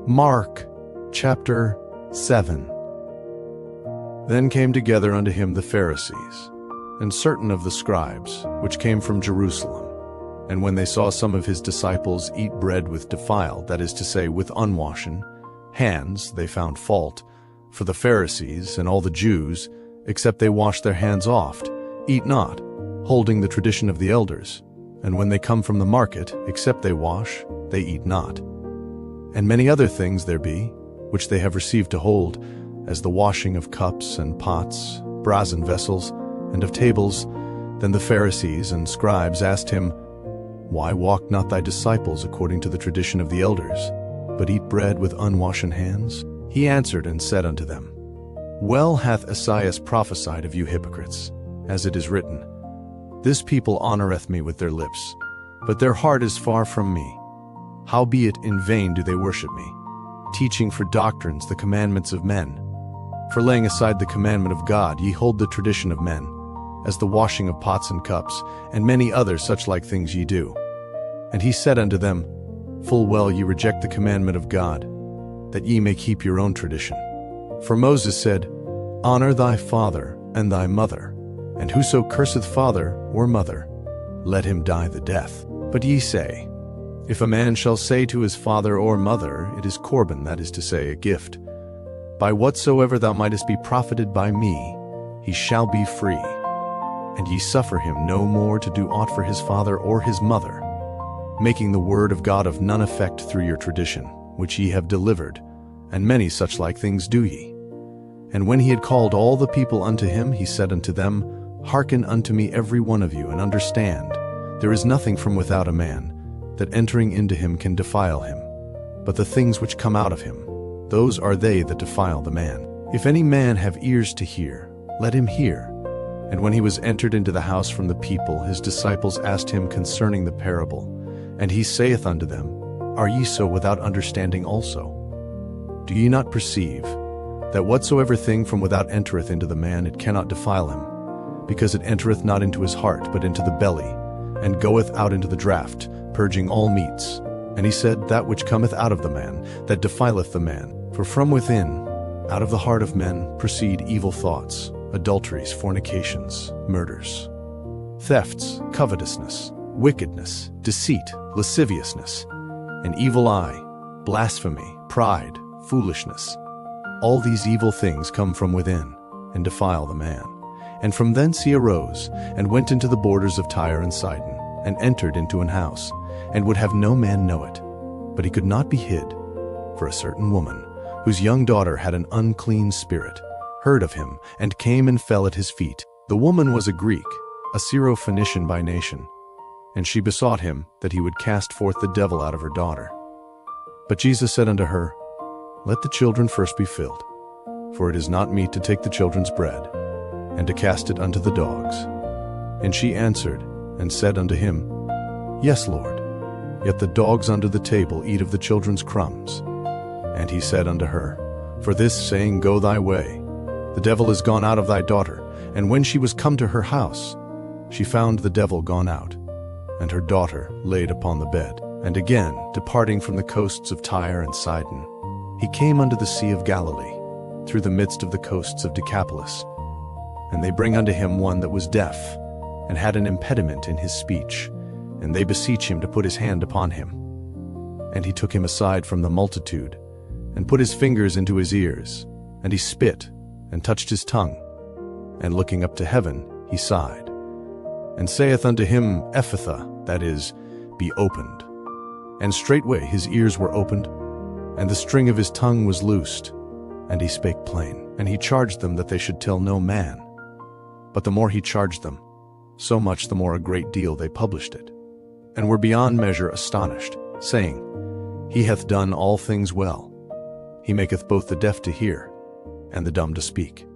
Mark chapter 7. Then came together unto him the Pharisees, and certain of the scribes, which came from Jerusalem. And when they saw some of his disciples eat bread with defiled, that is to say, with unwashen hands, they found fault. For the Pharisees and all the Jews, except they wash their hands oft, eat not, holding the tradition of the elders. And when they come from the market, except they wash, they eat not. And many other things there be, which they have received to hold, as the washing of cups and pots, brazen vessels, and of tables. Then the Pharisees and scribes asked him, Why walk not thy disciples according to the tradition of the elders, but eat bread with unwashen hands? He answered and said unto them, Well hath Esaias prophesied of you hypocrites, as it is written, This people honoureth me with their lips, but their heart is far from me. Howbeit in vain do they worship me, teaching for doctrines the commandments of men. For laying aside the commandment of God, ye hold the tradition of men, as the washing of pots and cups, and many other such like things ye do. And he said unto them, Full well ye reject the commandment of God, that ye may keep your own tradition. For Moses said, Honour thy father and thy mother, and whoso curseth father or mother, let him die the death. But ye say, If a man shall say to his father or mother, It is Corban, that is to say, a gift, by whatsoever thou mightest be profited by me, he shall be free. And ye suffer him no more to do aught for his father or his mother, making the word of God of none effect through your tradition, which ye have delivered, and many such like things do ye. And when he had called all the people unto him, he said unto them, Hearken unto me every one of you, and understand, there is nothing from without a man, that entering into him can defile him, but the things which come out of him, those are they that defile the man. If any man have ears to hear, let him hear. And when he was entered into the house from the people, his disciples asked him concerning the parable. And he saith unto them, Are ye so without understanding also? Do ye not perceive, that whatsoever thing from without entereth into the man, it cannot defile him, because it entereth not into his heart, but into the belly, and goeth out into the draught, purging all meats? And he said, That which cometh out of the man, that defileth the man. For from within, out of the heart of men, proceed evil thoughts, adulteries, fornications, murders, thefts, covetousness, wickedness, deceit, lasciviousness, an evil eye, blasphemy, pride, foolishness. All these evil things come from within, and defile the man. And from thence he arose, and went into the borders of Tyre and Sidon, and entered into an house, and would have no man know it. But he could not be hid. For a certain woman, whose young daughter had an unclean spirit, heard of him, and came and fell at his feet. The woman was a Greek, a Syrophoenician by nation, and she besought him that he would cast forth the devil out of her daughter. But Jesus said unto her, Let the children first be filled, for it is not meet to take the children's bread, and to cast it unto the dogs. And she answered, and said unto him, Yes, Lord, yet the dogs under the table eat of the children's crumbs. And he said unto her, For this saying go thy way, the devil is gone out of thy daughter. And when she was come to her house, she found the devil gone out, and her daughter laid upon the bed. And again, departing from the coasts of Tyre and Sidon, he came unto the sea of Galilee, through the midst of the coasts of Decapolis. And they bring unto him one that was deaf, and had an impediment in his speech, and they beseech him to put his hand upon him. And he took him aside from the multitude, and put his fingers into his ears, and he spit, and touched his tongue. And looking up to heaven, he sighed, and saith unto him, Ephphatha, that is, be opened. And straightway his ears were opened, and the string of his tongue was loosed, and he spake plain. And he charged them that they should tell no man. But the more he charged them, so much the more a great deal they published it, and were beyond measure astonished, saying, He hath done all things well. He maketh both the deaf to hear, and the dumb to speak.